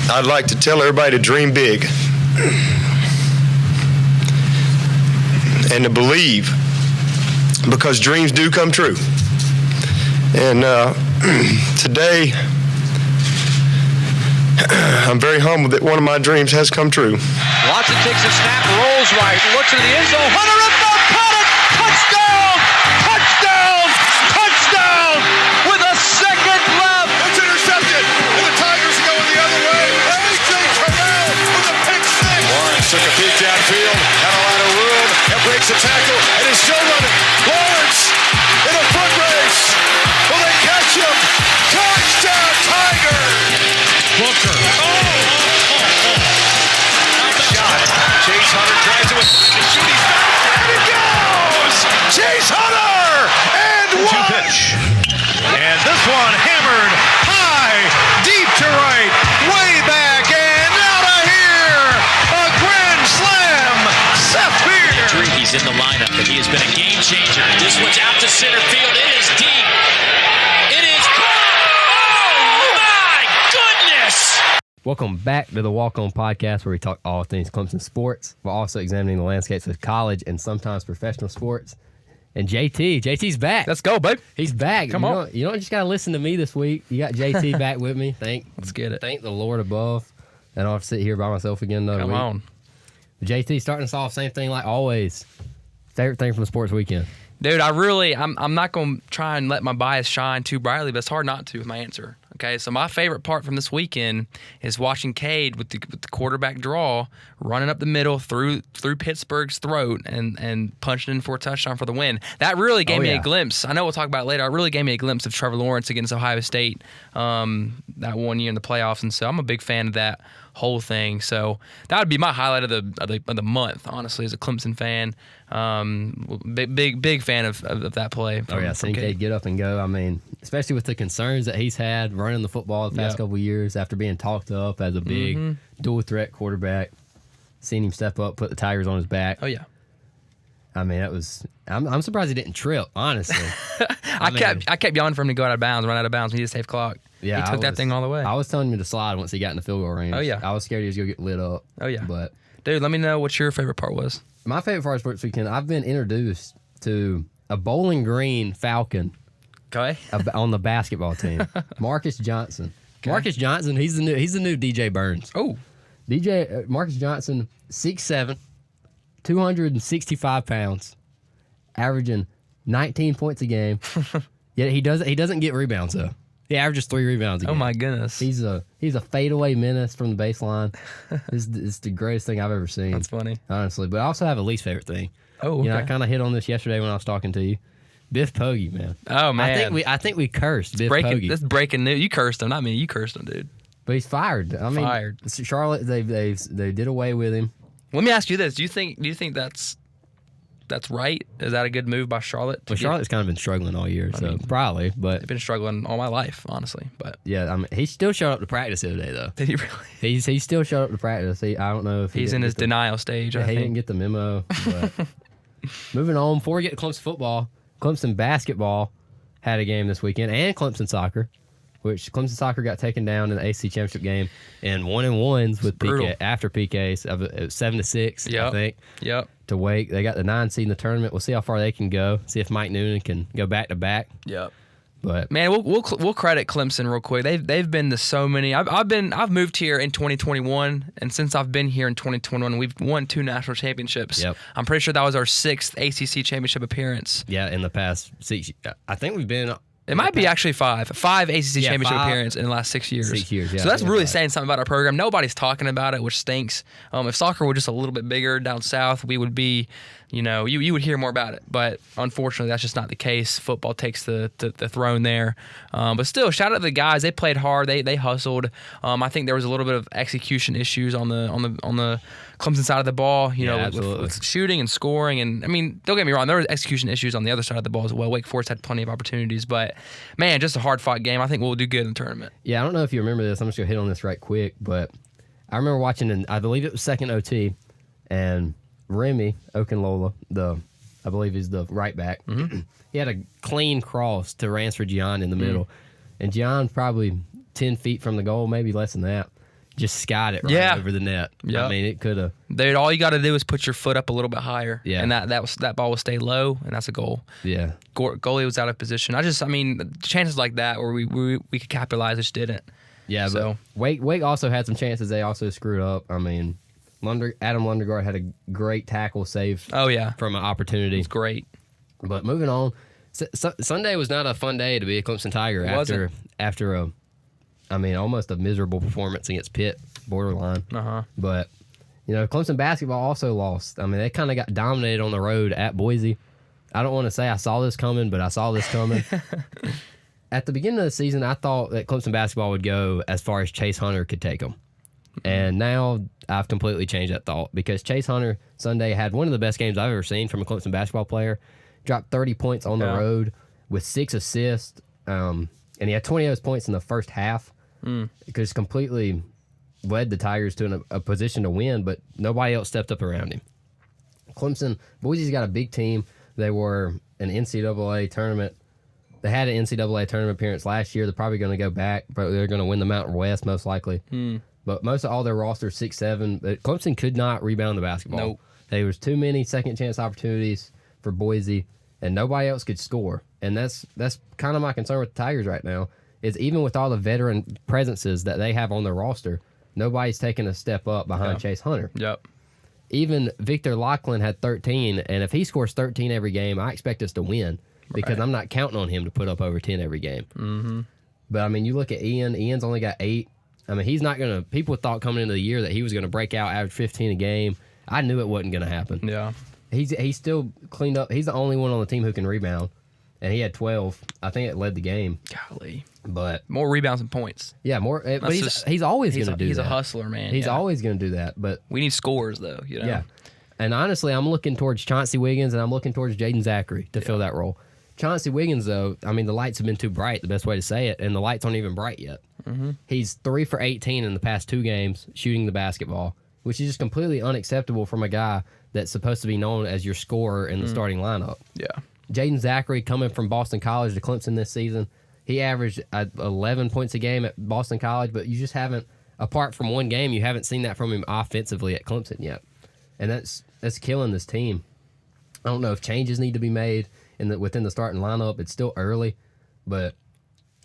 I'd like to tell everybody to dream big and to believe, because dreams do come true. And today, I'm very humbled that one of my dreams has come true. Watson takes a snap, rolls right, looks into the end zone. Hunter up the caught it! Touchdown! Touchdown! Touchdown! With a second left. It's intercepted, and the Tigers are going the other way. A.J. Terrell with a pick six. Lawrence took a peek downfield, had a lot of room, and breaks a tackle, and is still running. Lawrence in a foot race. Will they catch him? Touchdown, Tigers! Booker. Shot. Chase Hunter tries to shoot. He's back. And it goes! Chase Hunter! And one! Pitch. And this one hammered high, deep to right, way back, and out of here! A grand slam! Seth Beer! He's in the lineup, but he has been a game changer. This one's out to center field. It is deep. It is caught! Oh, my goodness! Welcome back to the Walk On Podcast, where we talk all things Clemson sports, while also examining the landscapes of college and sometimes professional sports. And JT's back. Let's go, babe. He's back. Come on. You don't just got to listen to me this week. You got JT back with me. Let's get it. Thank the Lord above. And I'll have to sit here by myself again another week. Come on. JT starting us off, same thing like always. Favorite thing from the sports weekend? Dude, I'm not going to try and let my bias shine too brightly, but it's hard not to with my answer. Okay, so my favorite part from this weekend is watching Cade with the quarterback draw, running up the middle through Pittsburgh's throat and punching in for a touchdown for the win. That really gave me a glimpse. I know we'll talk about it later. It really gave me a glimpse of Trevor Lawrence against Ohio State that one year in the playoffs, and so I'm a big fan of that whole thing. So that would be my highlight of the month, honestly, as a Clemson fan. Big fan of that play. Seeing Cade get up and go. I mean, especially with the concerns that he's had running the football the past couple of years after being talked up as a big dual threat quarterback. Seeing him step up, put the Tigers on his back. Oh yeah. I mean, that was. I'm surprised he didn't trip. Honestly, I kept yelling for him to go out of bounds, run out of bounds. He just saved clock. Yeah, he took that thing all the way. I was telling him to slide once he got in the field goal range. Oh yeah. I was scared he was gonna get lit up. Oh yeah. But dude, let me know what your favorite part was. My favorite part of sports weekend. I've been introduced to a Bowling Green Falcon. Okay. On the basketball team, Marcus Johnson. Okay. Marcus Johnson. He's the new DJ Burns. Oh. Marcus Johnson, 6'7", 265 pounds, averaging 19 points a game. Yet he doesn't get rebounds though. He averages 3 rebounds a game. Oh my goodness. He's a fadeaway menace from the baseline. It's the greatest thing I've ever seen. That's funny. Honestly. But I also have a least favorite thing. Oh, okay. I kind of hit on this yesterday when I was talking to you. Biff Poggi, man. Oh man. I think we cursed Biff Poggi. This is breaking news. You cursed him, not me. You cursed him, dude. But he's fired. I mean, fired. Charlotte, they did away with him. Let me ask you this: Do you think that's right? Is that a good move by Charlotte? Well, Charlotte's kind of been struggling all year, probably. But they've been struggling all my life, honestly. But yeah, I mean, he still showed up to practice the other day, though. Did he really? He still showed up to practice. I don't know if he's in his denial stage. He didn't get the memo. But moving on, before we get to Clemson football, Clemson basketball had a game this weekend, and Clemson soccer, which Clemson soccer got taken down in the ACC championship game in 1-1s with PK, after PKs of 7-6. I think. Yep. To Wake, they got the 9 seed in the tournament. We'll see how far they can go. See if Mike Noonan can go back to back. Yep. But man, we'll credit Clemson real quick. They've been to so many. I've moved here in 2021, and since I've been here in 2021, we've won 2 national championships. Yep. I'm pretty sure that was our 6th ACC championship appearance. Yeah, in the past 6. I think we've been. It might be actually 5 ACC championship appearances in the last 6 years. 6 years, yeah. So that's really saying something about our program. Nobody's talking about it, which stinks. If soccer were just a little bit bigger down south, we would be, you would hear more about it. But unfortunately, that's just not the case. Football takes the throne there. But still, shout out to the guys. They played hard. They hustled. I think there was a little bit of execution issues on the Clemson side of the ball, with shooting and scoring. And, I mean, don't get me wrong, there was execution issues on the other side of the ball as well. Wake Forest had plenty of opportunities. But, man, just a hard-fought game. I think we'll do good in the tournament. Yeah, I don't know if you remember this. I'm just going to hit on this right quick. But I remember watching, I believe it was second OT, and Remy Okunlola, I believe he's the right back, he had a clean cross to Ransford Gian in the middle. And Gian's probably 10 feet from the goal, maybe less than that. just skied it right Yeah. over the net. Yep. I mean, it could have. Dude, all you got to do is put your foot up a little bit higher. Yeah. And that ball will stay low, and that's a goal. Yeah. Goalie was out of position. I mean, chances like that where we could capitalize, just didn't. Yeah, So- but Wake also had some chances. They also screwed up. I mean, Adam Lundegaard had a great tackle saved Oh, yeah. from an opportunity. It's great. But moving on, Sunday was not a fun day to be a Clemson Tiger after a, I mean, almost a miserable performance against Pitt, borderline. Uh-huh. But, Clemson basketball also lost. I mean, they kind of got dominated on the road at Boise. I don't want to say I saw this coming, but I saw this coming. At the beginning of the season, I thought that Clemson basketball would go as far as Chase Hunter could take them. And now I've completely changed that thought because Chase Hunter Sunday had one of the best games I've ever seen from a Clemson basketball player. Dropped 30 points on the road with 6 assists. And he had 20 of those points in the first half. Because completely led the Tigers to a position to win, but nobody else stepped up around him. Boise's got a big team. They were an NCAA tournament. They had an NCAA tournament appearance last year. They're probably going to go back, but they're going to win the Mountain West most likely. But most of all their roster 6-7. But Clemson could not rebound the basketball. Nope. There was too many second chance opportunities for Boise, and nobody else could score. And that's kind of my concern with the Tigers right now. Is even with all the veteran presences that they have on their roster, nobody's taking a step up behind Chase Hunter. Yep. Even Victor Lachlan had 13, and if he scores 13 every game, I expect us to win because I'm not counting on him to put up over 10 every game. Mm-hmm. But, I mean, you look at Ian. Ian's only got 8. I mean, he's not going to – people thought coming into the year that he was going to break out, average 15 a game. I knew it wasn't going to happen. Yeah. He's still cleaned up. He's the only one on the team who can rebound, and he had 12. I think it led the game. Golly. But more rebounds and points. Yeah, more. But he's always going to do that. He's a hustler, man. He's always going to do that. But we need scores, though. Yeah. And honestly, I'm looking towards Chauncey Wiggins and I'm looking towards Jaden Zachary to fill that role. Chauncey Wiggins, though, I mean, the lights have been too bright. The best way to say it, and the lights aren't even bright yet. Mm-hmm. He's 3 for 18 in the past 2 games shooting the basketball, which is just completely unacceptable from a guy that's supposed to be known as your scorer in the starting lineup. Yeah. Jaden Zachary coming from Boston College to Clemson this season. He averaged 11 points a game at Boston College, but you just haven't, apart from one game, you haven't seen that from him offensively at Clemson yet. And that's killing this team. I don't know if changes need to be made within the starting lineup. It's still early, but,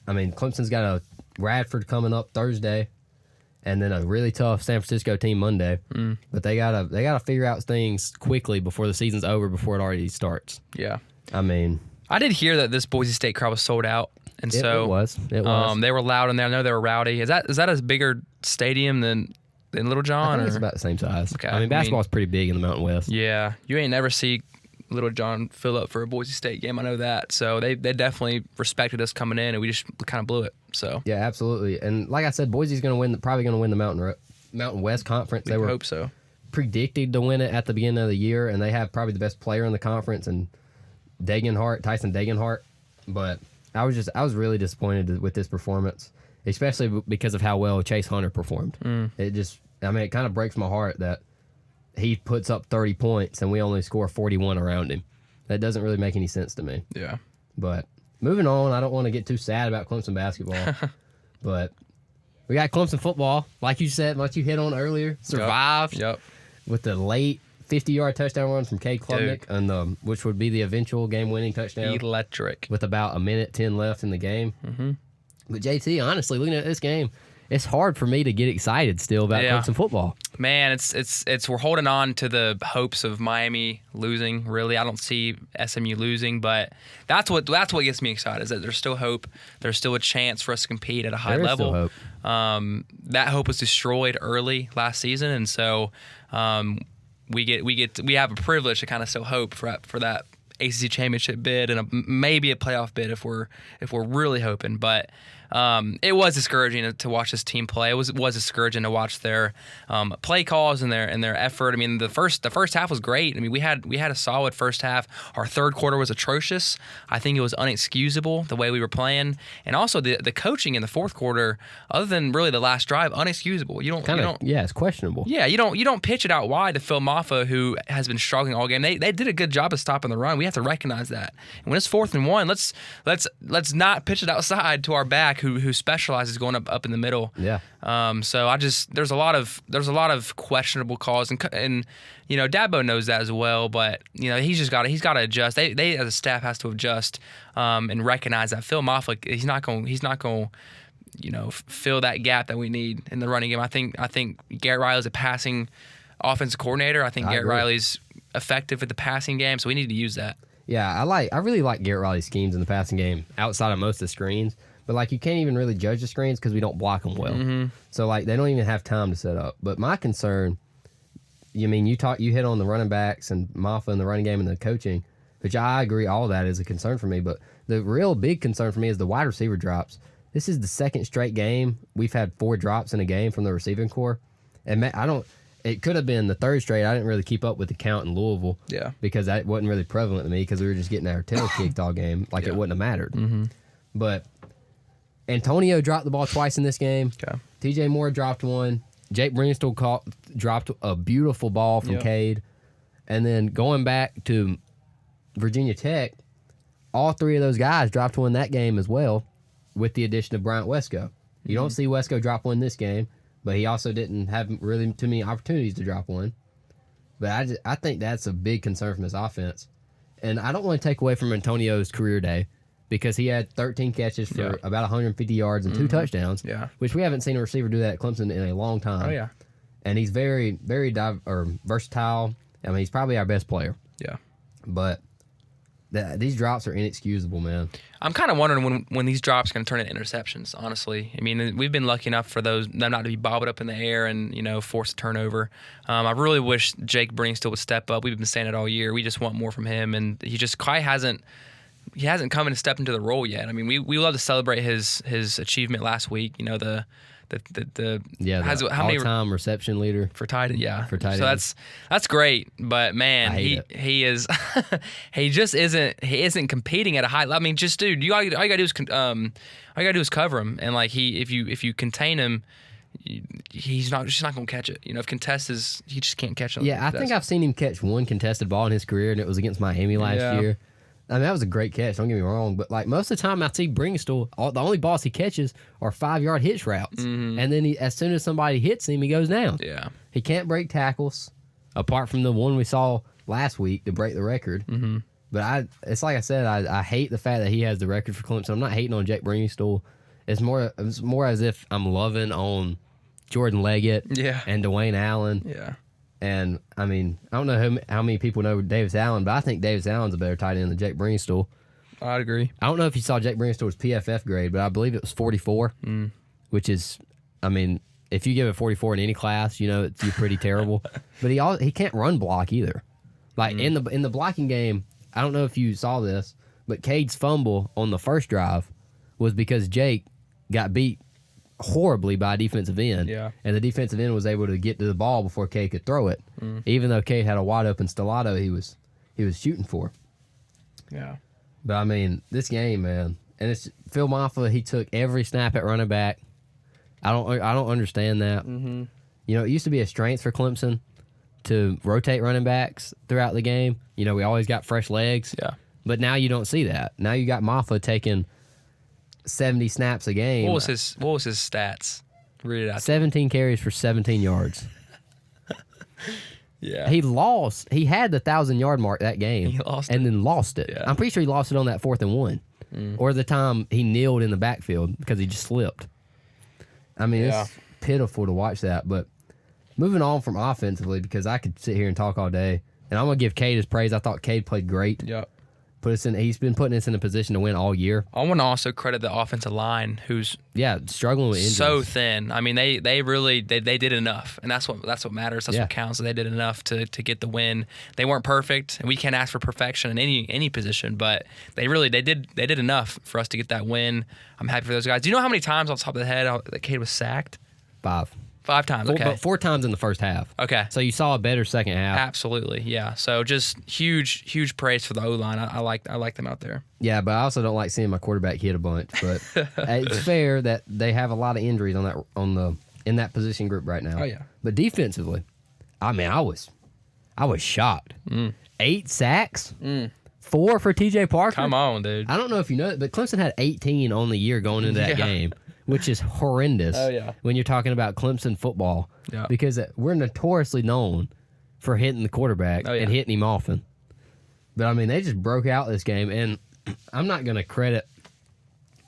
I mean, Clemson's got a Radford coming up Thursday and then a really tough San Francisco team Monday. But they gotta figure out things quickly before the season's over, before it already starts. Yeah. I mean, I did hear that this Boise State crowd was sold out. And so it was. They were loud in there. I know they were rowdy. Is that a bigger stadium than Little John? I think or? it's about the same size. Okay. I mean, basketball's pretty big in the Mountain West. Yeah, you ain't never see Little John fill up for a Boise State game. I know that. So they definitely respected us coming in, and we just kind of blew it. So yeah, absolutely. And like I said, Boise's probably going to win the Mountain West Conference. we hope so. Predicted to win it at the beginning of the year, and they have probably the best player in the conference, and Tyson Degenhart. But I was really disappointed with this performance, especially because of how well Chase Hunter performed. It kind of breaks my heart that he puts up 30 points and we only score 41 around him. That doesn't really make any sense to me. Yeah. But moving on, I don't want to get too sad about Clemson basketball, but we got Clemson football, like you said, like you hit on earlier, survived with the late 50-yard touchdown run from Cade Klubnik, and which would be the eventual game-winning touchdown. Electric. With about 1:10 left in the game. Mm-hmm. But JT, honestly, looking at this game, it's hard for me to get excited still about Clemson football. Man, it's we're holding on to the hopes of Miami losing. Really, I don't see SMU losing, but that's what gets me excited. Is that there's still hope. There's still a chance for us to compete at a high level. Still hope. That hope was destroyed early last season, and so we have a privilege to kind of still hope for that ACC championship bid and maybe a playoff bid if we're really hoping. But it was discouraging to watch this team play. It was discouraging to watch their play calls and their effort. I mean, the first half was great. I mean, we had a solid first half. Our third quarter was atrocious. I think it was unexcusable the way we were playing, and also the coaching in the fourth quarter, other than really the last drive, unexcusable. It's questionable. Yeah, you don't pitch it out wide to Phil Maffa, who has been struggling all game. They did a good job of stopping the run. We have to recognize that. And when it's 4th and 1, let's not pitch it outside to our back, who specializes going up in the middle. Yeah. So there's a lot of questionable calls, and you know, Dabo knows that as well. But you know, he's got to adjust. They as a staff has to adjust and recognize that Phil Maffick, he's not going you know, fill that gap that we need in the running game. I think Garrett Riley's a passing offensive coordinator. I think Garrett Riley's effective at the passing game, so we need to use that. Yeah, I really like Garrett Riley's schemes in the passing game outside of most of the screens. But like, you can't even really judge the screens because we don't block them well. Mm-hmm. So like, they don't even have time to set up. But my concern, you hit on the running backs and Maffa in the running game and the coaching, which I agree, all that is a concern for me. But the real big concern for me is the wide receiver drops. This is the second straight game we've had 4 drops in a game from the receiving core, and it could have been the third straight. I didn't really keep up with the count in Louisville, because that wasn't really prevalent to me because we were just getting our tail kicked all game, like it wouldn't have mattered. Mm-hmm. But Antonio dropped the ball twice in this game. Okay. TJ Moore dropped one. Jake Brinkstall dropped a beautiful ball from Cade, and then going back to Virginia Tech, all 3 of those guys dropped one that game as well, with the addition of Bryant Wesco. You don't see Wesco drop one this game, but he also didn't have really too many opportunities to drop one. But I think that's a big concern from this offense. And I don't want to take away from Antonio's career day, because he had 13 catches for about 150 yards and 2 touchdowns, which we haven't seen a receiver do that at Clemson in a long time. Oh, yeah. And he's very, very versatile. I mean, he's probably our best player. Yeah. But these drops are inexcusable, man. I'm kind of wondering when these drops are going to turn into interceptions, honestly. I mean, we've been lucky enough for them not to be bobbed up in the air and, you know, force a turnover. I really wish Jake Brinkstall would step up. We've been saying it all year. We just want more from him, and he just quite hasn't come and stepped into the role yet. I mean, we love to celebrate his achievement last week. You know, the all-time reception leader for tight end. Yeah, for tight so end. that's great, but man, he is he just isn't competing at a high level. I mean, just dude, all you gotta do is cover him, and like if you contain him, he's just not gonna catch it. You know, if contests, he just can't catch it. Yeah, I think I've seen him catch one contested ball in his career, and it was against Miami last year. I mean, that was a great catch, don't get me wrong, but like most of the time I see Brinkstall, the only balls he catches are 5-yard hitch routes. Mm-hmm. And then as soon as somebody hits him, he goes down. Yeah. He can't break tackles, apart from the one we saw last week to break the record. Mm-hmm. But it's like I said, I hate the fact that he has the record for Clemson. I'm not hating on Jake Brinkstall. It's more as if I'm loving on Jordan Leggett and Dwayne Allen. Yeah. And, I mean, I don't know how many people know Davis Allen, but I think Davis Allen's a better tight end than Jake Brinkstall. I'd agree. I don't know if you saw Jake Brinkstall's PFF grade, but I believe it was 44, which is, I mean, if you give it 44 in any class, you know you're pretty terrible. But he can't run block either. Like, in the blocking game, I don't know if you saw this, but Cade's fumble on the first drive was because Jake got beat horribly by a defensive end, and the defensive end was able to get to the ball before Cade could throw it, even though Cade had a wide open stiletto he was shooting for. Yeah, but I mean, this game, man, and it's Phil Maffa. He took every snap at running back. I don't understand that. Mm-hmm. You know, it used to be a strength for Clemson to rotate running backs throughout the game. You know, we always got fresh legs. Yeah, but now you don't see that. Now you got Maffa taking 70 snaps a game. What was his stats? Read it out. 17 carries for 17 yards. Yeah. He had the 1,000-yard mark that game. He lost and it. then lost it. Yeah. I'm pretty sure he lost it on that 4th and 1. Or the time he kneeled in the backfield because he just slipped. I mean, it's pitiful to watch that. But moving on from offensively, because I could sit here and talk all day, and I'm going to give Cade his praise. I thought Cade played great. Yep. He's been putting us in a position to win all year. I want to also credit the offensive line, who's struggling with injuries. So thin. I mean, they really did enough, and that's what matters. That's what counts. They did enough to get the win. They weren't perfect, and we can't ask for perfection in any position, but they did enough for us to get that win. I'm happy for those guys. Do you know how many times off the top of the head that Cade was sacked? 5. 5 times, okay. But 4 times in the first half. Okay. So you saw a better second half. Absolutely, yeah. So just huge praise for the O-line. I like them out there. Yeah, but I also don't like seeing my quarterback hit a bunch. But it's fair that they have a lot of injuries in that position group right now. Oh yeah. But defensively, I mean, I was shocked. 8 sacks 4 for TJ Parker. Come on, dude. I don't know if you know it, but Clemson had 18 on the year going into that game, which is horrendous. Oh, yeah. When you're talking about Clemson football, Yeah. because we're notoriously known for hitting the quarterback and hitting him often. But I mean, they just broke out this game, and I'm not going to credit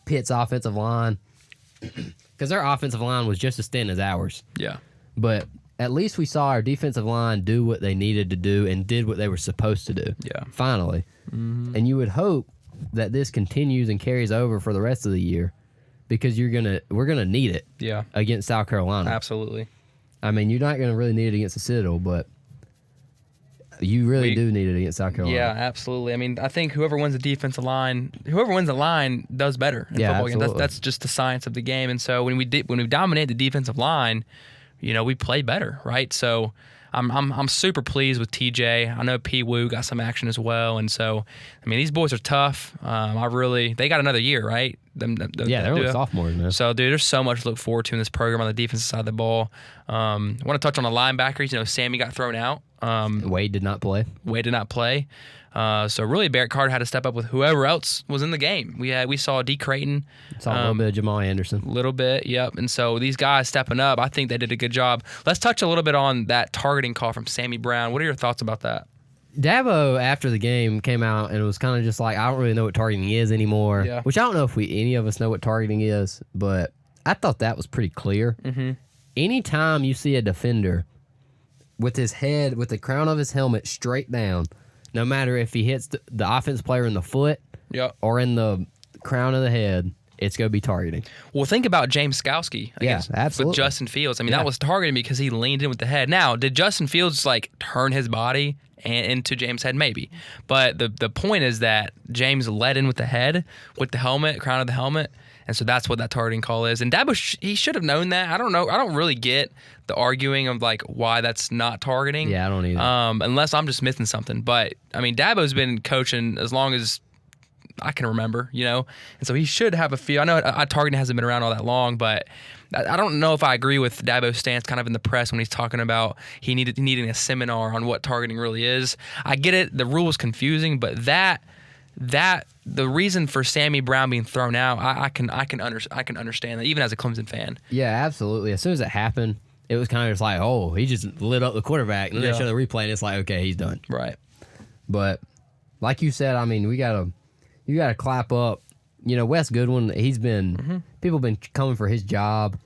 Pitt's offensive line because their offensive line was just as thin as ours. Yeah. But at least we saw our defensive line do what they needed to do and did what they were supposed to do. Yeah. Finally. Mm-hmm. And you would hope that this continues and carries over for the rest of the year because we're gonna need it. Yeah. Against South Carolina. Absolutely. I mean, you're not gonna really need it against the Citadel, but you really do need it against South Carolina. Yeah, absolutely. I mean, I think whoever wins the line does better in football games. That's just the science of the game. And so when we dominate the defensive line, we play better, right? So I'm super pleased with TJ. I know P. Wu got some action as well, and so I mean these boys are tough. They got another year, right? They're only sophomores, man. So dude, there's so much to look forward to in this program on the defensive side of the ball. I want to touch on the linebackers. Sammy got thrown out. Wade did not play. So really, Barrett Carter had to step up with whoever else was in the game. We saw D. Creighton. Saw a little bit of Jamal Anderson. A little bit, yep. And so these guys stepping up, I think they did a good job. Let's touch a little bit on that targeting call from Sammy Brown. What are your thoughts about that? Dabo, after the game, came out and it was kind of just like, I don't really know what targeting is anymore. Yeah. Which I don't know if any of us know what targeting is, but I thought that was pretty clear. Mm-hmm. Anytime you see a defender with his head, with the crown of his helmet straight down, no matter if he hits the offense player in the foot or in the crown of the head, it's going to be targeting. Well, think about James Skowski absolutely. with Justin Fields. I mean, that was targeting because he leaned in with the head. Now, did Justin Fields turn his body into James' head? Maybe. But the point is that James led in with the head, with the helmet, crown of the helmet. And so that's what that targeting call is. And Dabo, he should have known that. I don't know. I don't really get the arguing of why that's not targeting. Yeah, I don't either. Unless I'm just missing something. But I mean, Dabo's been coaching as long as I can remember, and so he should have a feel. I know targeting hasn't been around all that long, but I don't know if I agree with Dabo's stance kind of in the press when he's talking about needing a seminar on what targeting really is. I get it. The rule is confusing, but that the reason for Sammy Brown being thrown out, I can understand that even as a Clemson fan. Yeah, absolutely. As soon as it happened, it was kind of just like, oh, he just lit up the quarterback, and then they show the replay, and it's like, okay, he's done. Right. But like you said, I mean, you gotta clap up. Wes Goodwin, he's been people have been coming for his job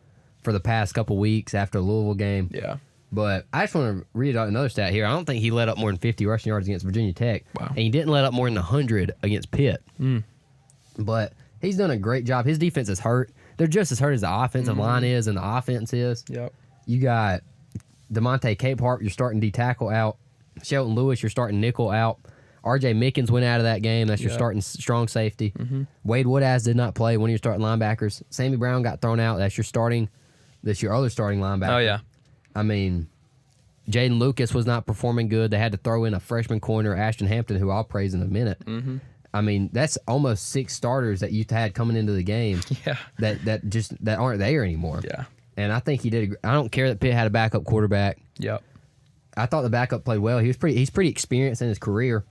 for the past couple weeks after the Louisville game. Yeah. But I just want to read out another stat here. I don't think he let up more than 50 rushing yards against Virginia Tech. Wow. And he didn't let up more than 100 against Pitt. But he's done a great job. His defense is hurt. They're just as hurt as the offensive line is and the offense is. Yep. You got DeMonte Capehart, your starting D tackle, out. Shelton Lewis, your starting nickel, out. R.J. Mickens went out of that game. That's your starting strong safety. Wade Woodaz did not play, one of your starting linebackers. Sammy Brown got thrown out. That's your other starting linebacker. Oh, yeah. I mean, Jaden Lucas was not performing good. They had to throw in a freshman corner, Ashton Hampton, who I'll praise in a minute. I mean, that's almost 6 starters that you had coming into the game that aren't there anymore. Yeah. And I think he did. I don't care that Pitt had a backup quarterback. Yep. I thought the backup played well. He's pretty experienced in his career.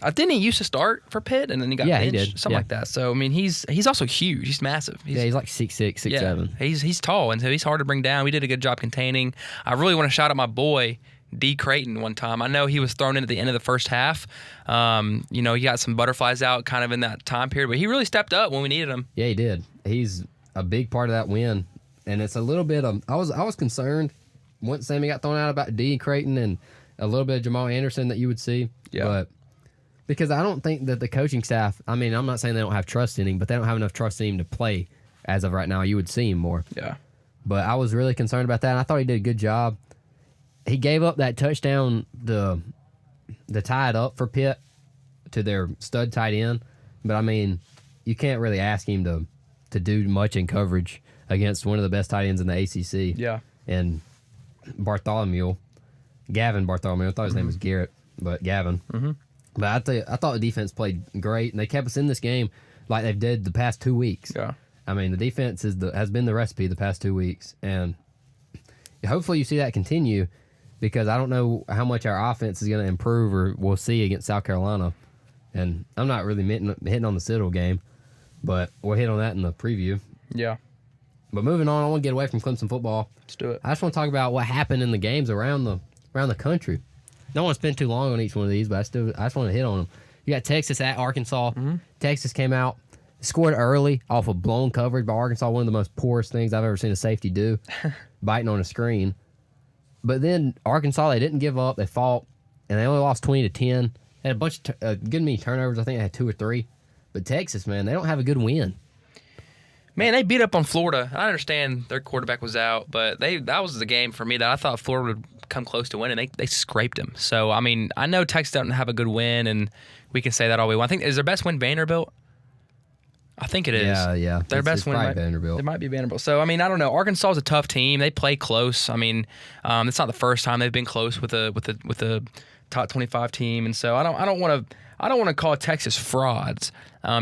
Didn't he used to start for Pitt and then he got benched? He did. Something like that. So I mean, he's also huge. He's massive. He's like 6'6", 6'7". He's tall, and so he's hard to bring down. We did a good job containing. I really want to shout out my boy D. Creighton one time. I know he was thrown in at the end of the first half. He got some butterflies out kind of in that time period, but he really stepped up when we needed him. Yeah, he did. He's a big part of that win, and it's a little bit of. I was concerned once Sammy got thrown out about D. Creighton and a little bit of Jamal Anderson that you would see. Yeah. But because I don't think that the coaching staff, I mean, I'm not saying they don't have trust in him, but they don't have enough trust in him to play as of right now. You would see him more. Yeah. But I was really concerned about that, and I thought he did a good job. He gave up that touchdown to tie it up for Pitt to their stud tight end. But, I mean, you can't really ask him to do much in coverage against one of the best tight ends in the ACC. Yeah. And Gavin Bartholomew. I thought his name was Garrett, but Gavin. But I thought the defense played great, and they kept us in this game like they've did the past 2 weeks. Yeah. I mean, the defense has been the recipe the past 2 weeks, and hopefully you see that continue because I don't know how much our offense is going to improve or we'll see against South Carolina And I'm not really hitting on the Citadel game, but we'll hit on that in the preview. Yeah. But moving on, I want to get away from Clemson football. Let's do it. I just want to talk about what happened in the games around the country. Don't want to spend too long on each one of these, but I just want to hit on them. You got Texas at Arkansas. Texas came out, scored early off of blown coverage by Arkansas, one of the most poorest things I've ever seen a safety do, biting on a screen. But then Arkansas, they didn't give up. They fought, and they only lost 20-10. They had a bunch of good many turnovers. I think they had 2 or 3. But Texas, man, they don't have a good win. Man, they beat up on Florida. I understand their quarterback was out, but that was the game for me that I thought Florida would come close to winning. They scraped them. So, I mean, I know Texas doesn't have a good win, and we can say that all we want. I think, is their best win Vanderbilt? I think it is. Yeah. Their best win might Vanderbilt. It might be Vanderbilt. So, I mean, I don't know. Arkansas is a tough team. They play close. I mean, it's not the first time they've been close with a top 25 team, and so I don't want to call Texas frauds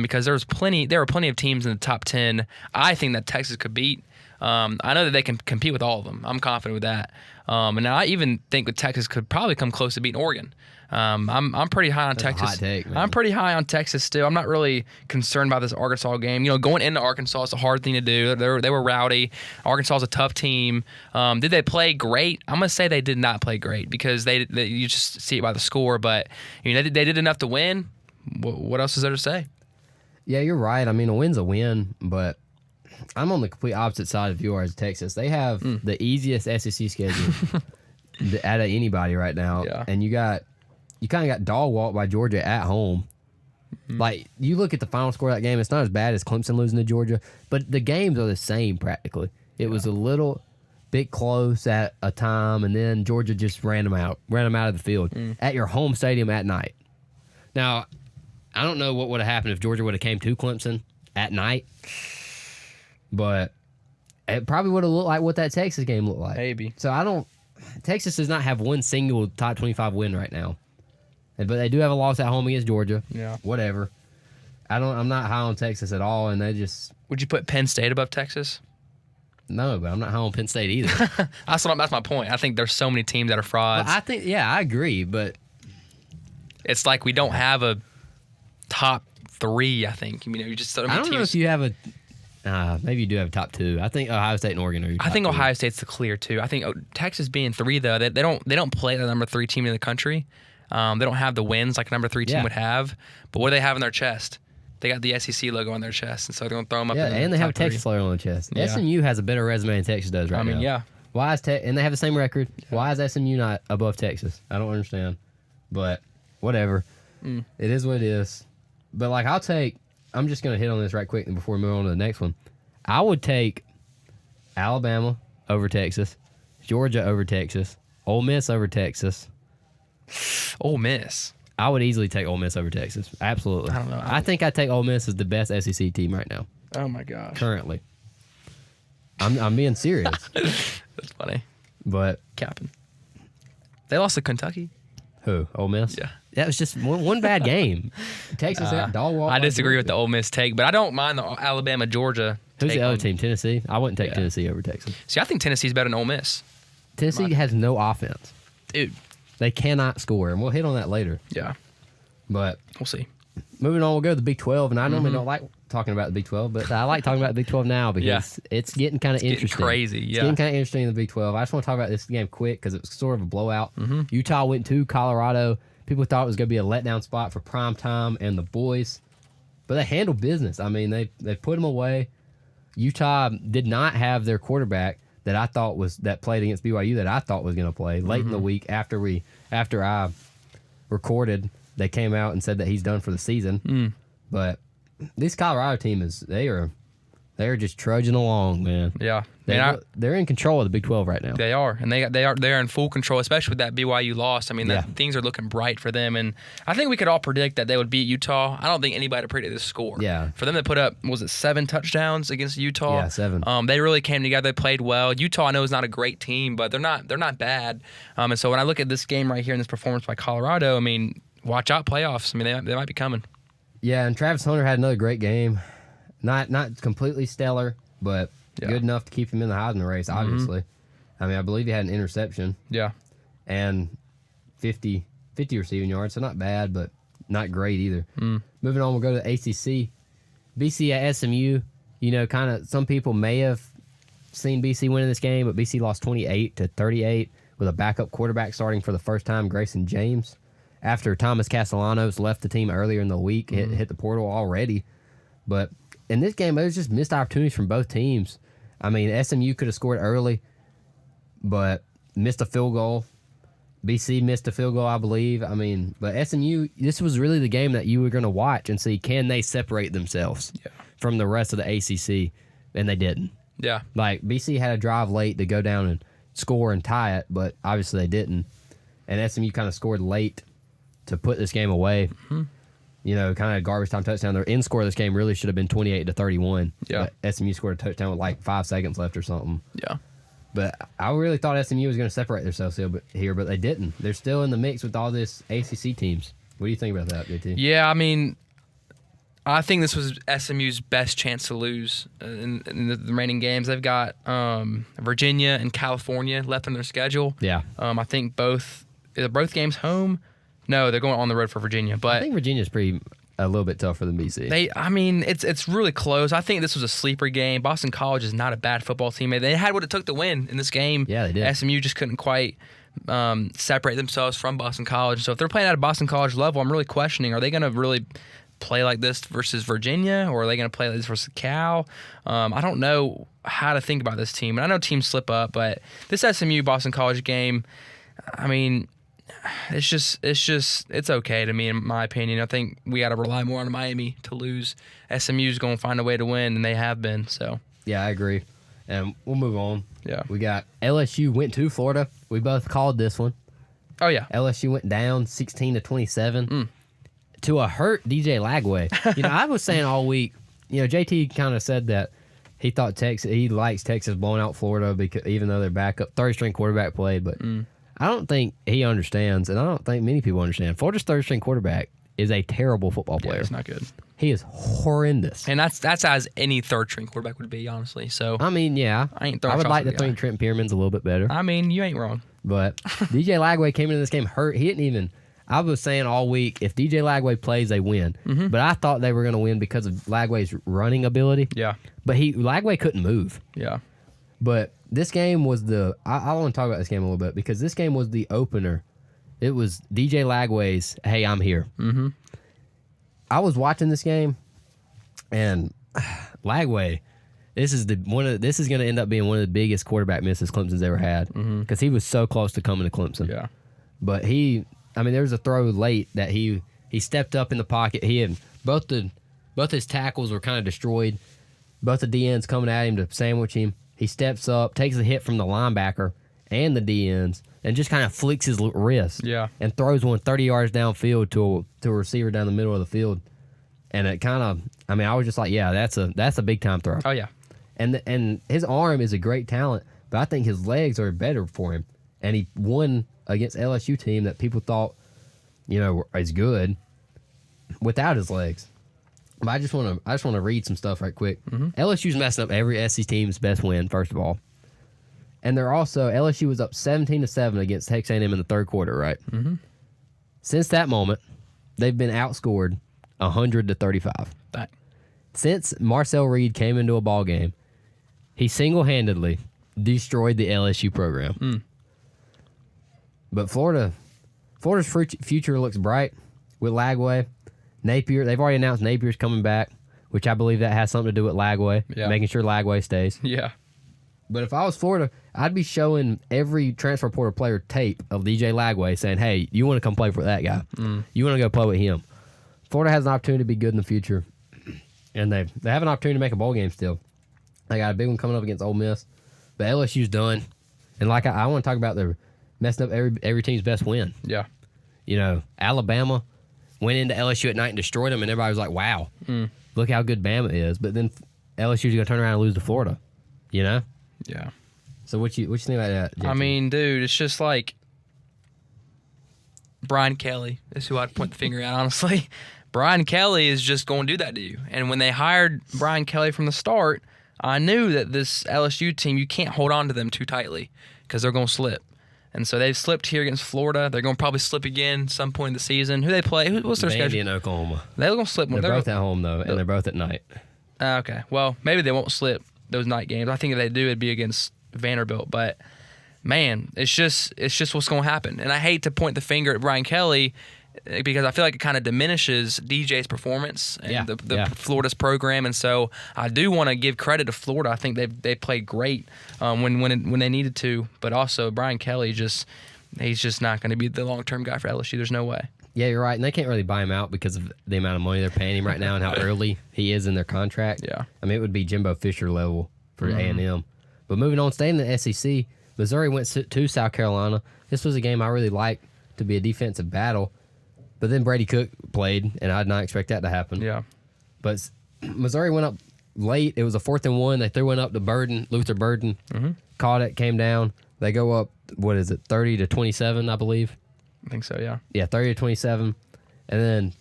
because there were plenty of teams in the top 10 I think that Texas could beat. I know that they can compete with all of them. I'm confident with that. And I even think that Texas could probably come close to beating Oregon. I'm pretty high on Texas. A hot take, man. I'm pretty high on Texas still. I'm not really concerned about this Arkansas game. You know, going into Arkansas is a hard thing to do. They were rowdy. Arkansas is a tough team. Did they play great? I'm gonna say they did not play great because you just see it by the score. But you know, they did enough to win. What else is there to say? Yeah, you're right. I mean, a win's a win, but I'm on the complete opposite side of yours, Texas. They have the easiest SEC schedule out of anybody right now, and you kind of got dog walked by Georgia at home. Like, you look at the final score of that game, it's not as bad as Clemson losing to Georgia, but the games are the same practically. It was a little bit close at a time, and then Georgia just ran them out of the field at your home stadium at night. Now, I don't know what would have happened if Georgia would have came to Clemson at night, but it probably would have looked like what that Texas game looked like. Maybe. So Texas does not have one single top 25 win right now. But they do have a loss at home against Georgia. Yeah. Whatever. I'm not high on Texas at all, and they just... Would you put Penn State above Texas? No, but I'm not high on Penn State either. That's my point. I think there's so many teams that are frauds. Well, I agree, but... It's like we don't have a top 3, I think. You know, you just... I don't know if you have a... maybe you do have a top 2. I think Ohio State and Oregon are your top I think 2. Ohio State's the clear 2. I think Texas being 3, though, they don't play the number 3 team in the country. They don't have the wins like a number 3 team would have. But what do they have in their chest? They got the SEC logo on their chest, and so they're going to throw them up. Yeah, and they have a top Texas 3. logo on their chest. Yeah. SMU has a better resume than Texas does right now. I mean, yeah. Why is and they have the same record. Yeah. Why is SMU not above Texas? I don't understand. But whatever. It is what it is. But like, I'm just going to hit on this right quick before we move on to the next one. I would take Alabama over Texas, Georgia over Texas, Ole Miss over Texas. Ole Miss. I would easily take Ole Miss over Texas. Absolutely. I don't know. I think I'd take Ole Miss as the best SEC team right now. Oh my gosh. Currently. I'm being serious. That's funny. But Capping. They lost to Kentucky. Who? Ole Miss? Yeah. That was just one bad game. Texas dog walk. I disagree with the Ole Miss take, but I don't mind the Alabama Georgia. Who's the other team? Tennessee? I wouldn't take Tennessee over Texas. See, I think Tennessee's better than Ole Miss. Tennessee has no offense. Dude. They cannot score, and we'll hit on that later. Yeah. But we'll see. Moving on, we'll go to the Big 12, and I normally don't like talking about the Big 12, but I like talking about the Big 12 now because it's getting kind of interesting. Crazy, It's getting kind of interesting in the Big 12. I just want to talk about this game quick because it was sort of a blowout. Utah went to Colorado. People thought it was going to be a letdown spot for prime time and the boys, but they handled business. I mean, they put them away. Utah did not have their quarterback that I thought that played against BYU that I thought was going to play late in the week after I recorded. They came out and said that he's done for the season. But this Colorado team they're just trudging along, man. Yeah, they're in control of the Big 12 right now. They are, and they're in full control, especially with that BYU loss. I mean, things are looking bright for them, and I think we could all predict that they would beat Utah. I don't think anybody predicted this score. Yeah, for them to put up 7 touchdowns against Utah? Yeah, 7. They really came together. They played well. Utah, I know, is not a great team, but they're not bad. And so when I look at this game right here and this performance by Colorado, I mean, watch out playoffs. I mean, they might be coming. Yeah, and Travis Hunter had another great game. Not completely stellar, but good enough to keep him in the Heisman race, obviously. I mean, I believe he had an interception. Yeah. And 50 receiving yards, so not bad, but not great either. Moving on, we'll go to the ACC. BC at SMU. You know, kind of some people may have seen BC winning this game, but BC lost 28-38 with a backup quarterback starting for the first time, Grayson James, after Thomas Castellanos left the team earlier in the week, hit the portal already. But in this game, it was just missed opportunities from both teams. I mean, SMU could have scored early, but missed a field goal. BC missed a field goal, I believe. I mean, but SMU, this was really the game that you were going to watch and see, can they separate themselves from the rest of the ACC? And they didn't. Yeah. Like, BC had a drive late to go down and score and tie it, but obviously they didn't. And SMU kind of scored late to put this game away. You know, kind of garbage time touchdown. Their end score of this game really should have been 28-31. Yeah. But SMU scored a touchdown with like 5 seconds left or something. Yeah. But I really thought SMU was going to separate themselves here, but they didn't. They're still in the mix with all this ACC teams. What do you think about that, JT? Yeah, I mean, I think this was SMU's best chance to lose in the remaining games. They've got Virginia and California left on their schedule. Yeah. I think both games home. No, they're going on the road for Virginia. But I think Virginia's a little bit tougher than BC. It's really close. I think this was a sleeper game. Boston College is not a bad football team. They had what it took to win in this game. Yeah, they did. SMU just couldn't quite separate themselves from Boston College. So if they're playing at a Boston College level, I'm really questioning, are they going to really play like this versus Virginia, or are they going to play like this versus Cal? I don't know how to think about this team. And I know teams slip up, but this SMU Boston College game, I mean, it's okay to me, in my opinion. I think we got to rely more on Miami to lose. SMU's going to find a way to win, and they have been. So Yeah, I agree. And we'll move on. Yeah. We got LSU went to Florida. We both called this one. Oh yeah. LSU went down 16-27 to a hurt DJ Lagway. You know, I was saying all week, you know, JT kind of said that he thought he likes Texas blowing out Florida because even though they're back up, third-string quarterback played, but I don't think he understands, and I don't think many people understand. Florida's third-string quarterback is a terrible football player. Yeah, it's not good. He is horrendous. And that's as any third-string quarterback would be, honestly. So I mean, yeah, I would like to think Trent Pierman's a little bit better. I mean, you ain't wrong. But DJ Lagway came into this game hurt. He didn't even. I was saying all week, if DJ Lagway plays, they win. But I thought they were going to win because of Lagway's running ability. Yeah. But Lagway couldn't move. Yeah. But this game was I want to talk about this game a little bit because this game was the opener. It was DJ Lagway's, hey, I'm here. I was watching this game, and Lagway, this is going to end up being one of the biggest quarterback misses Clemson's ever had because he was so close to coming to Clemson. Yeah. But there was a throw late that he stepped up in the pocket. He had both his tackles were kind of destroyed. Both the DNs coming at him to sandwich him. He steps up, takes a hit from the linebacker and the DNs, and just kind of flicks his wrist. Yeah. And throws one 30 yards downfield to a receiver down the middle of the field. And it kind of, I was just like, yeah, that's a big time throw. Oh yeah. And his arm is a great talent, but I think his legs are better for him. And he won against LSU team that people thought, you know, is good without his legs. But I just want to read some stuff right quick. LSU's messing up every SEC team's best win, first of all. And they're also, LSU was up 17-7 against Texas A&M in the third quarter, right? Since that moment, they've been outscored 100-35. That. Since Marcel Reed came into a ball game, he single-handedly destroyed the LSU program. But Florida's future looks bright with Lagway. Napier, they've already announced Napier's coming back, which I believe that has something to do with Lagway, making sure Lagway stays. Yeah. But if I was Florida, I'd be showing every transfer portal player tape of DJ Lagway saying, hey, you want to come play for that guy. You want to go play with him. Florida has an opportunity to be good in the future, and they have an opportunity to make a bowl game still. They got a big one coming up against Ole Miss, but LSU's done. And like I want to talk about the messing up every team's best win. Yeah. You know, Alabama went into LSU at night and destroyed them, and everybody was like, wow, look how good Bama is. But then LSU's going to turn around and lose to Florida, you know? Yeah. So what you think about that, JT? I mean, dude, it's just like Brian Kelly is who I'd point the finger at, honestly. Brian Kelly is just going to do that to you. And when they hired Brian Kelly from the start, I knew that this LSU team, you can't hold on to them too tightly because they're going to slip. And so they've slipped here against Florida. They're going to probably slip again some point in the season. Who they play? What's their Vandy schedule? and Oklahoma. They're going to slip. They're both at home, though, and they're both at night. Okay. Well, maybe they won't slip those night games. I think if they do, it'd be against Vanderbilt. But, man, it's just what's going to happen. And I hate to point the finger at Brian Kelly because I feel like it kind of diminishes DJ's performance and Florida's program. And so I do want to give credit to Florida. I think they played great when they needed to. But also Brian Kelly he's just not going to be the long-term guy for LSU. There's no way. Yeah, you're right. And they can't really buy him out because of the amount of money they're paying him right now and how early he is in their contract. Yeah. I mean, it would be Jimbo Fisher level for A&M. But moving on, staying in the SEC, Missouri went to South Carolina. This was a game I really liked to be a defensive battle. But then Brady Cook played, and I did not expect that to happen. Yeah. But Missouri went up late. It was a 4th and 1. They threw one up to Luther Burden. Caught it, came down. They go up, 30-27, I believe. I think so, yeah. Yeah, 30-27. And then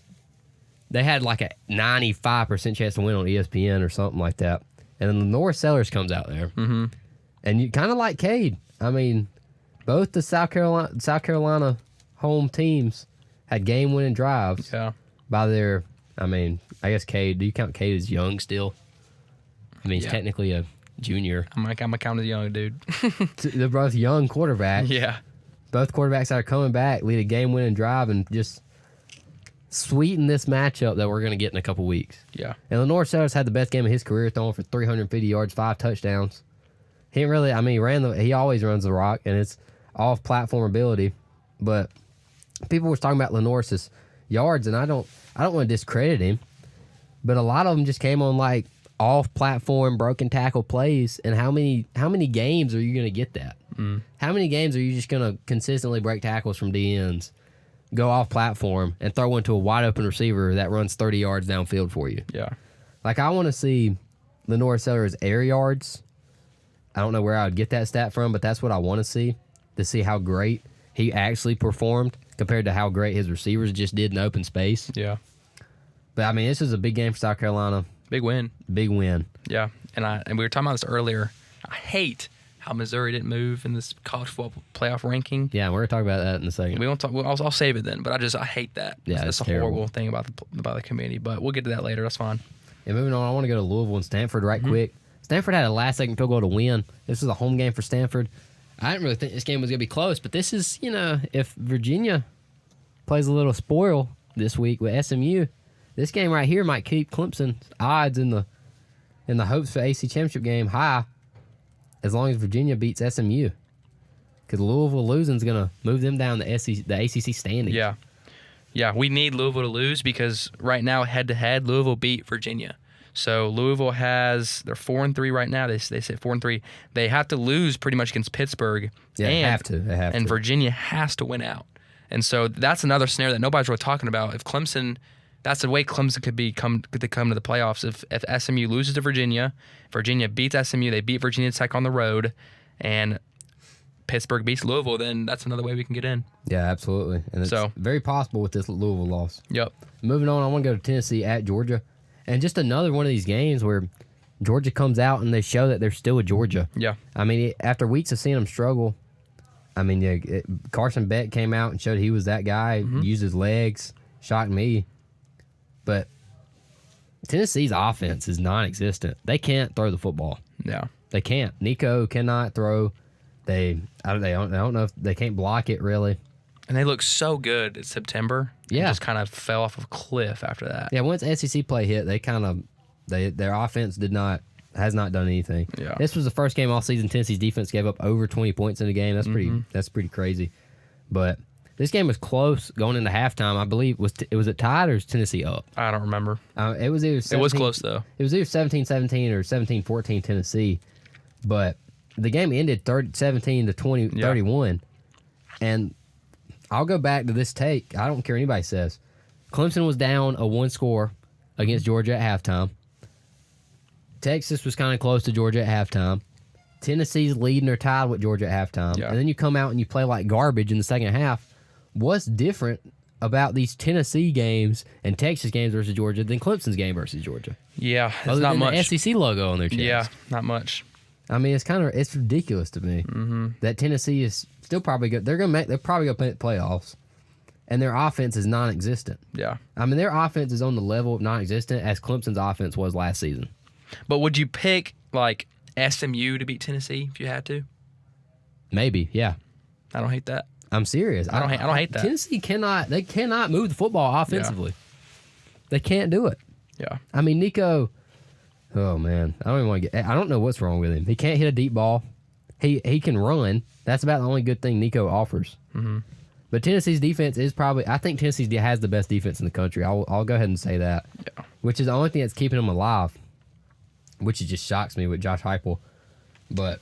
they had like a 95% chance to win on ESPN or something like that. And then Lenore Sellers comes out there. Mm-hmm. And you kind of like Cade. I mean, both the South Carolina home teams had game-winning drives by their, I guess Cade, do you count Cade as young still? I mean, he's technically a junior. I'm going to count as young, dude. They're both young quarterbacks. Yeah. Both quarterbacks that are coming back lead a game-winning drive and just sweeten this matchup that we're going to get in a couple weeks. Yeah. And Lenore Sellers had the best game of his career, throwing for 350 yards, 5 touchdowns. He didn't really, he always runs the rock, and it's off-platform ability. But people were talking about Lenore's yards, and I don't want to discredit him, but a lot of them just came on like off-platform broken tackle plays. And how many games are you going to get that? How many games are you just going to consistently break tackles from DNs, go off-platform, and throw into a wide-open receiver that runs 30 yards downfield for you? Yeah. Like, I want to see Lenore Sellers' air yards. I don't know where I would get that stat from, but that's what I want to see how great he actually performed compared to how great his receivers just did in open space. Yeah. But, this is a big game for South Carolina. Big win. Big win. Yeah. And we were talking about this earlier. I hate how Missouri didn't move in this college football playoff ranking. Yeah, we're going to talk about that in a second. We won't talk. I'll save it then. But I hate that. Yeah, that's a horrible thing about the committee. But we'll get to that later. That's fine. Yeah, moving on, I want to go to Louisville and Stanford right quick. Stanford had a last-second field goal to win. This was a home game for Stanford. I didn't really think this game was going to be close, but this is, if Virginia plays a little spoil this week with SMU, this game right here might keep Clemson's odds in the hopes for AC championship game high, as long as Virginia beats SMU. Because Louisville losing is going to move them down the ACC standings. Yeah. Yeah, we need Louisville to lose because right now, head-to-head, Louisville beat Virginia. So Louisville they're 4-3 right now. They sit 4-3. They have to lose pretty much against Pittsburgh. Yeah, they have to. And Virginia has to win out. And so that's another scenario that nobody's really talking about. If Clemson, that's the way Clemson could come to the playoffs. If SMU loses to Virginia beats SMU, they beat Virginia Tech on the road, and Pittsburgh beats Louisville, then that's another way we can get in. Yeah, absolutely. And it's very possible with this Louisville loss. Yep. Moving on, I want to go to Tennessee at Georgia. And just another one of these games where Georgia comes out and they show that they're still a Georgia. Yeah. After weeks of seeing them struggle, Carson Beck came out and showed he was that guy, used his legs, shocked me. But Tennessee's offense is non-existent. They can't throw the football. Yeah. They can't. Nico cannot throw. I don't know if they can't block it really. And they look so good in September. Yeah. Just kind of fell off a cliff after that. Yeah, once SEC play hit, their offense has not done anything. Yeah. This was the first game all season Tennessee's defense gave up over 20 points in the game. That's pretty crazy. But this game was close going into halftime. I believe was it tied or was Tennessee up? I don't remember. It was either 17, it was close though. It was either 17-17 or 17-14 Tennessee. But the game ended 17-31. And I'll go back to this take. I don't care what anybody says. Clemson was down a 1 score against Georgia at halftime. Texas was kind of close to Georgia at halftime. Tennessee's leading or tied with Georgia at halftime. Yeah. And then you come out and you play like garbage in the second half. What's different about these Tennessee games and Texas games versus Georgia than Clemson's game versus Georgia? Yeah, it's Other not than much. the SEC logo on their chest. Yeah, not much. It's ridiculous to me that Tennessee is Still probably good. They're probably gonna make playoffs, and their offense is non-existent. Yeah. I mean, their offense is on the level of non-existent as Clemson's offense was last season. But would you pick like SMU to beat Tennessee if you had to? Maybe, yeah. I don't hate that. I'm serious. I don't hate that. Tennessee cannot move the football offensively. They can't do it. Yeah. I mean, Nico. Oh man, I don't even want to get. I don't know what's wrong with him. He can't hit a deep ball. He can run. That's about the only good thing Nico offers. Mm-hmm. But Tennessee's defense is probably. I think Tennessee has the best defense in the country. I'll go ahead and say that. Yeah. Which is the only thing that's keeping them alive. Which just shocks me with Josh Heupel. But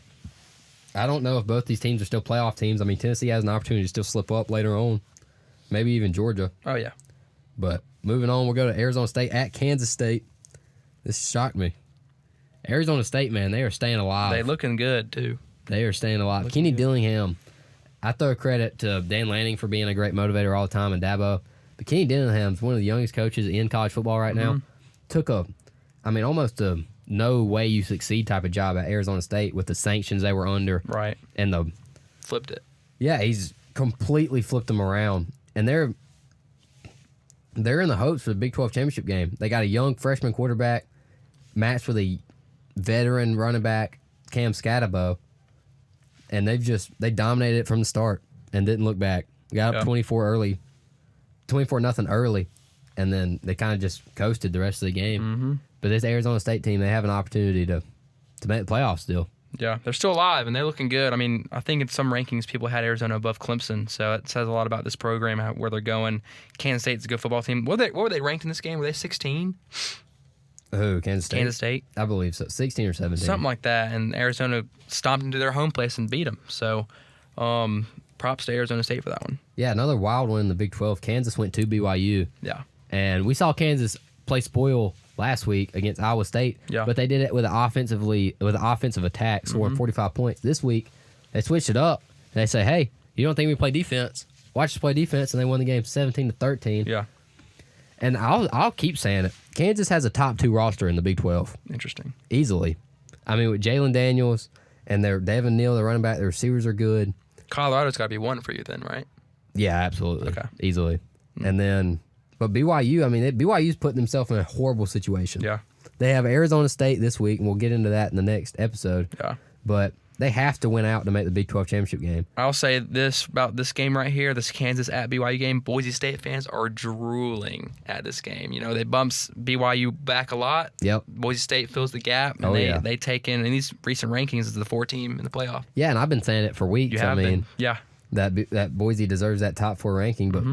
I don't know if both these teams are still playoff teams. I mean, Tennessee has an opportunity to still slip up later on. Maybe even Georgia. Oh yeah. But moving on, we'll go to Arizona State at Kansas State. This shocked me. Arizona State, man, they are staying alive. They looking good too. They are staying alive. Kenny Dillingham, I throw credit to Dan Lanning for being a great motivator all the time and Dabo. But Kenny Dillingham's one of the youngest coaches in college football right now. Took almost a no way you succeed type of job at Arizona State with the sanctions they were under. Right. And Flipped it. Yeah, he's completely flipped them around. And they're in the hopes for the Big 12 championship game. They got a young freshman quarterback matched with a veteran running back, Cam Scatabo. And they dominated it from the start and didn't look back. Got up 24-0 early, and then they kind of just coasted the rest of the game. Mm-hmm. But this Arizona State team, they have an opportunity to make the playoffs still. Yeah, they're still alive, and they're looking good. I mean, I think in some rankings, people had Arizona above Clemson, so it says a lot about this program, where they're going. Kansas State's a good football team. What were they ranked in this game? Were they 16? Who, Kansas State? Kansas State. I believe so, 16 or 17. Something like that, and Arizona stomped into their home place and beat them. So props to Arizona State for that one. Yeah, another wild one in the Big 12. Kansas went to BYU. Yeah. And we saw Kansas play spoil last week against Iowa State. Yeah. But they did it with an offensive attack, scoring 45 points. This week, they switched it up. And they say, hey, you don't think we play defense? Watch us play defense, and they won the game 17-13. Yeah. And I'll keep saying it. Kansas has a top 2 roster in the Big 12. Interesting. Easily. I mean, with Jalen Daniels and their Devin Neal, the running back, the receivers are good. Colorado's got to be one for you then, right? Yeah, absolutely. Okay. Easily. And then, but BYU, I mean, BYU's putting themselves in a horrible situation. Yeah. They have Arizona State this week, and we'll get into that in the next episode. Yeah. But they have to win out to make the Big 12 championship game. I'll say this about this game right here, this Kansas at BYU game. Boise State fans are drooling at this game. You know, they bumps BYU back a lot. Yep. Boise State fills the gap, and they take in these recent rankings as the 4 team in the playoff. Yeah, and I've been saying it for weeks. You have been. Yeah. That Boise deserves that top 4 ranking, but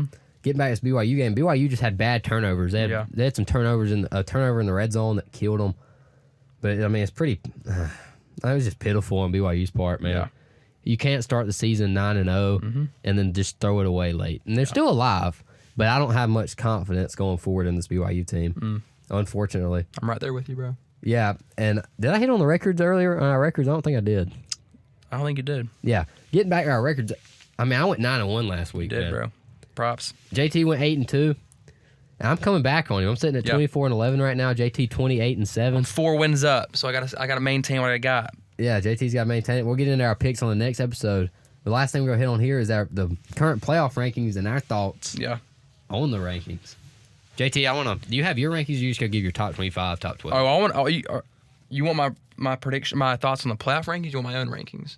getting back to this BYU game, BYU just had bad turnovers. They had some turnovers a turnover in the red zone that killed them. But I mean, it's pretty. It was just pitiful on BYU's part, man. Yeah. You can't start the season 9-0 and then just throw it away late. And they're still alive, but I don't have much confidence going forward in this BYU team, unfortunately. I'm right there with you, bro. Yeah, and did I hit on the records earlier? On our records, I don't think I did. I don't think you did. Yeah, getting back to our records, I mean, I went 9-1 last week. You did, man. bro. Props. JT went 8-2. And I'm coming back on him. I'm sitting at 24-11 right now. JT 28-7. 4 wins up, so I gotta maintain what I got. Yeah, JT's got to maintain it. We'll get into our picks on the next episode. The last thing we're going to hit on here is the current playoff rankings and our thoughts on the rankings. JT, do you have your rankings? Or you just going to give your top 25, top 12? You want my prediction, my thoughts on the playoff rankings? You want my own rankings?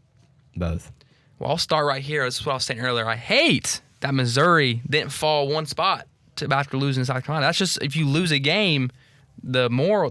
Both. Well, I'll start right here. This is what I was saying earlier. I hate that Missouri didn't fall 1 spot after losing to South Carolina. That's just, if you lose a game, the moral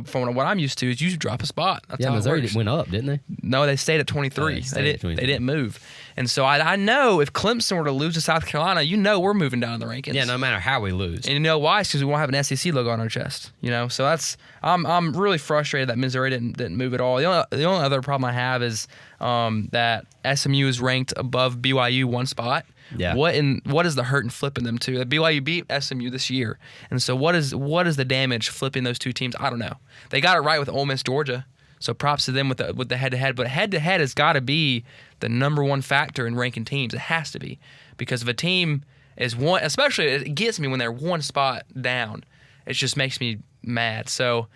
from what I'm used to is you drop a spot. That's how Missouri it works. went up, didn't they? No, they stayed at 23. They didn't move. And so I know if Clemson were to lose to South Carolina, we're moving down the rankings. Yeah, no matter how we lose. And you know why? It's because we won't have an SEC logo on our chest. So that's I'm really frustrated that Missouri didn't move at all. The only other problem I have is that SMU is ranked above BYU 1 spot. Yeah. What is the hurt in flipping them to? BYU beat SMU this year, and so what is the damage flipping those 2 teams? I don't know. They got it right with Ole Miss, Georgia, so props to them with the head-to-head. But head-to-head has got to be the number 1 factor in ranking teams. It has to be, because if a team is one, especially it gets me when they're 1 spot down. It just makes me mad. So,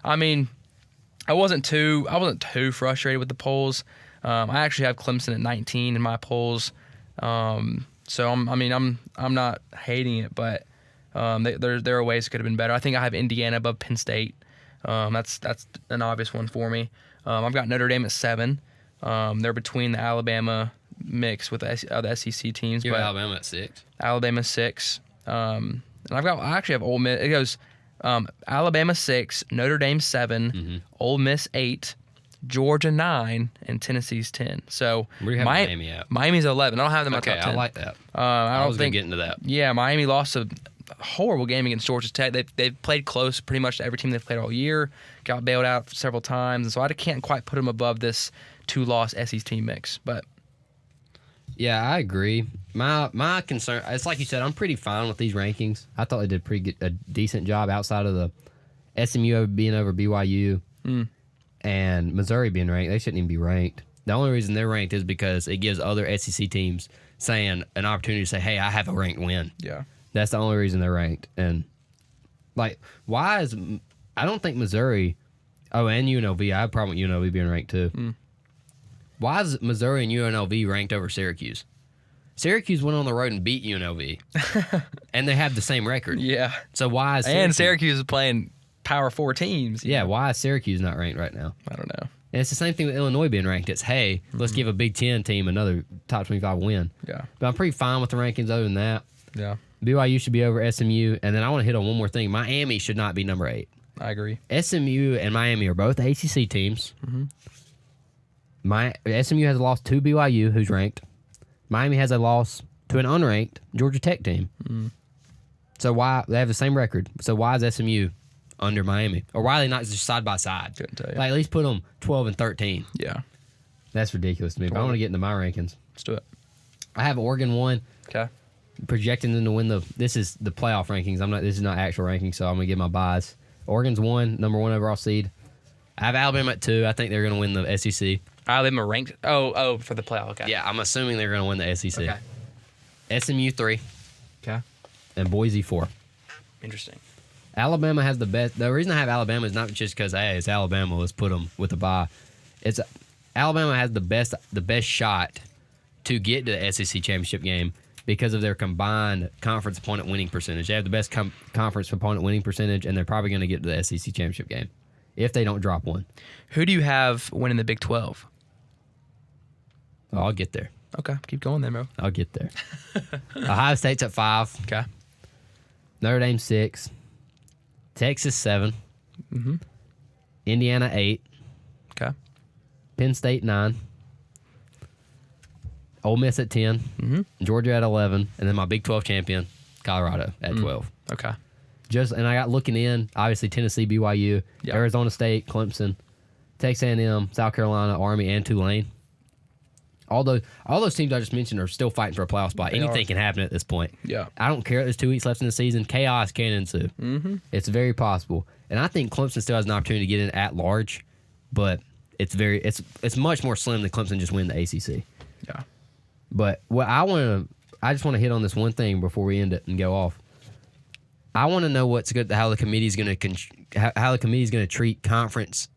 I mean, I wasn't too frustrated with the polls. I actually have Clemson at 19 in my polls. So I'm not hating it, but there are ways it could have been better. I think I have Indiana above Penn State. That's an obvious one for me. I've got Notre Dame at 7. They're between the Alabama mix with the SEC teams. You have but Alabama at 6. Alabama 6. And I actually have Ole Miss. It goes Alabama 6, Notre Dame 7, Ole Miss 8, Georgia 9, and Tennessee's 10. So Where do you have Miami at? Miami's 11. I don't have them in Okay, my top 10. I like that. I was don't going think to get into that. Yeah, Miami lost a horrible game against Georgia Tech. They've played close pretty much to every team they've played all year. Got bailed out several times, and so I can't quite put them above this 2-loss SEC mix. But Yeah, I agree. My concern, it's like you said, I'm pretty fine with these rankings. I thought they did a decent job outside of the SMU being over BYU and Missouri being ranked. They shouldn't even be ranked. The only reason they're ranked is because it gives other SEC teams saying an opportunity to say, hey, I have a ranked win. yeah, That's the only reason they're ranked. And, like, I don't think Missouri, and UNLV, I have a problem with UNLV being ranked too. Why is Missouri and UNLV ranked over Syracuse? Syracuse went on the road and beat UNLV, and they have the same record. yeah. So why is And Syracuse is playing Power 4 teams. Yeah, why is Syracuse not ranked right now? I don't know. And it's the same thing with Illinois being ranked. It's, hey, let's give a Big Ten team another top 25 win. Yeah, But I'm pretty fine with the rankings other than that. yeah. BYU should be over SMU. And then I want to hit on one more thing. Miami should not be number 8. I agree. SMU and Miami are both ACC teams. SMU has a loss to BYU, who's ranked. Miami has a loss to an unranked Georgia Tech team. So why they have the same record? So why is SMU under Miami, or why are they not just side by side? Couldn't tell you. Like, at least put them 12 and 13. Yeah, That's ridiculous to me. But I want to get into my rankings. let's do it. I have Oregon 1, Okay. projecting them to win this is the playoff rankings. This is not actual rankings, so I'm gonna give my bias. Oregon's 1, number 1 overall seed. I have Alabama at 2. I think they're gonna win the SEC. Alabama ranked. Oh, for the playoff. Okay. Yeah, I'm assuming they're gonna win the SEC. Okay. SMU 3 Okay. and Boise 4. Interesting. Alabama has the best. The reason I have Alabama is not just because, hey, it's Alabama, let's put them with a bye. It's Alabama has the best shot to get to the SEC championship game because of their combined conference opponent winning percentage. They have the best conference opponent winning percentage, and they're probably going to get to the SEC championship game if they don't drop one. Who do you have winning the Big 12? I'll get there. Okay, keep going then, bro. I'll get there. Ohio State's at 5. Okay. Notre Dame 6. Texas 7. Indiana 8. Okay. Penn State 9. Ole Miss at 10. Georgia at 11. And then my Big 12 champion, Colorado, at 12. Okay. And I got looking in, obviously Tennessee, BYU, Yeah. Arizona State, Clemson, Texas A&M, South Carolina, Army, and Tulane. All those teams I just mentioned are still fighting for a playoff spot. Anything can happen at this point. Yeah. I don't care. There's 2 weeks left in the season. Chaos can ensue. It's very possible. And I think Clemson still has an opportunity to get in at large, but it's much more slim than Clemson just win the ACC. Yeah. But I just want to hit on this one thing before we end it and go off. I want to know how the committee's going to treat conference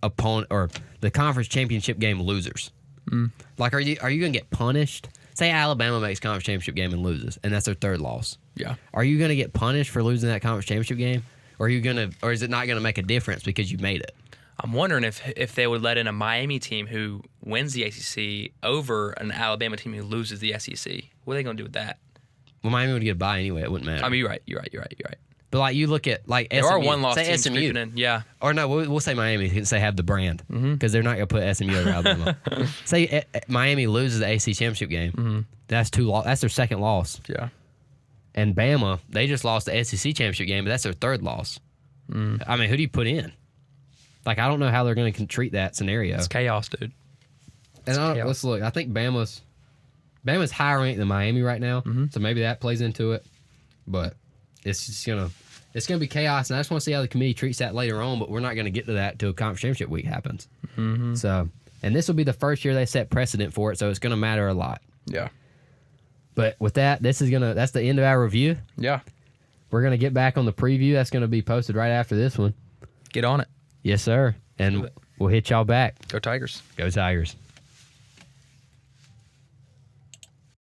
opponent or the conference championship game losers. Like, are you going to get punished? Say Alabama makes conference championship game and loses, and that's their 3rd loss. Yeah. Are you going to get punished for losing that conference championship game, or is it not going to make a difference because you made it? I'm wondering if they would let in a Miami team who wins the ACC over an Alabama team who loses the SEC. What are they going to do with that? Well, Miami would get a bye anyway. It wouldn't matter. I mean, you're right. But like, you look at like There SMU, are one-loss say teams SMU, creeping in. Yeah. or no, we'll say Miami since they have the brand because they're not going to put SMU over Alabama. Say Miami loses the AC championship game. That's 2 loss. That's their 2nd loss. Yeah. And Bama, they just lost the SEC championship game, but that's their 3rd loss. I mean, who do you put in? Like, I don't know how they're going to treat that scenario. It's chaos, dude. Let's look. I think Bama's higher ranked than Miami right now, so maybe that plays into it. But it's gonna be chaos, and I just want to see how the committee treats that later on. But we're not going to get to that till conference championship week happens. So, and this will be the first year they set precedent for it, so it's going to matter a lot. Yeah. But with that, that's the end of our review. Yeah. We're gonna get back on the preview. That's gonna be posted right after this one. Get on it. Yes, sir. And we'll hit y'all back. Go Tigers. Go Tigers.